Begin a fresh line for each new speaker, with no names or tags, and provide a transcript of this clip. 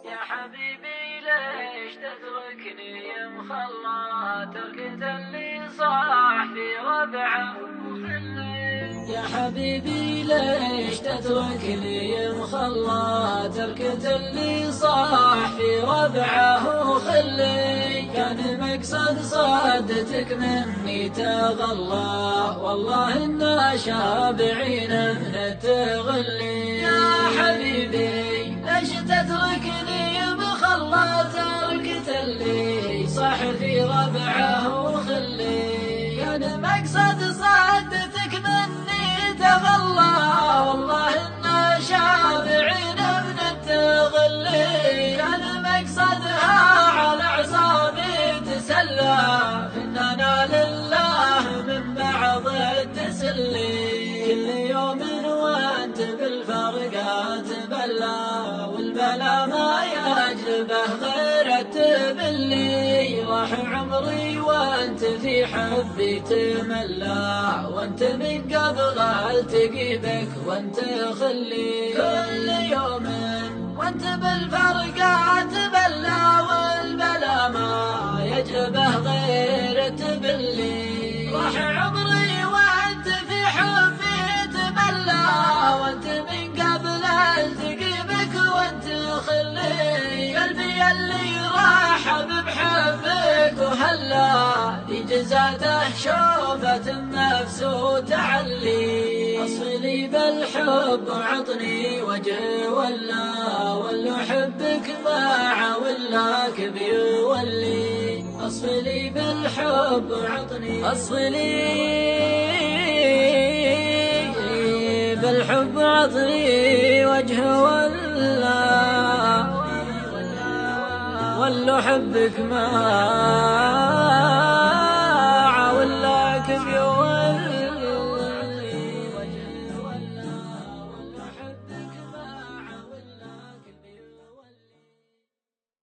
يا حبيبي ليش تتركني يا مخلى تركت اللي صاح في ربعه وخلي. يا حبيبي ليش تتركني يا مخلى تركت اللي صاح في ربعه وخلي. كان مقصد صادتك مني تغلى والله إنا شابعين من التغلي. يا حبيبي ليش تتركني يا مخلى تركت اللي صاح في ربعه وخلي. كان مقصد صادتك مني تغلى والله إنا شابعين من التغلي. كان مقصدها على عصابي تسلى إننا لله من بعض التسلي. كل يوم وانت بالفرقات بلا والبلا ما يجلبه غير التبلي. راح عمري وانت في حبي تملى وانت من قبل التقي بك وانت خلي. كل يوم وانت بالفرقات بلا والبلا ما يجلبه غير التبلي. راح عمري وانت في حبي تملى وانت من قبل التقي بك وانت خلي. قلبي اللي راح بحبك وهلا في جزاته شوفة النفس وتعلي. اصلي بالحب وعطني وجه ولا حبك معه ولا كبير ولي. اصلي بالحب وعطني اصلي بالحب عطني وجه ولا حبك ما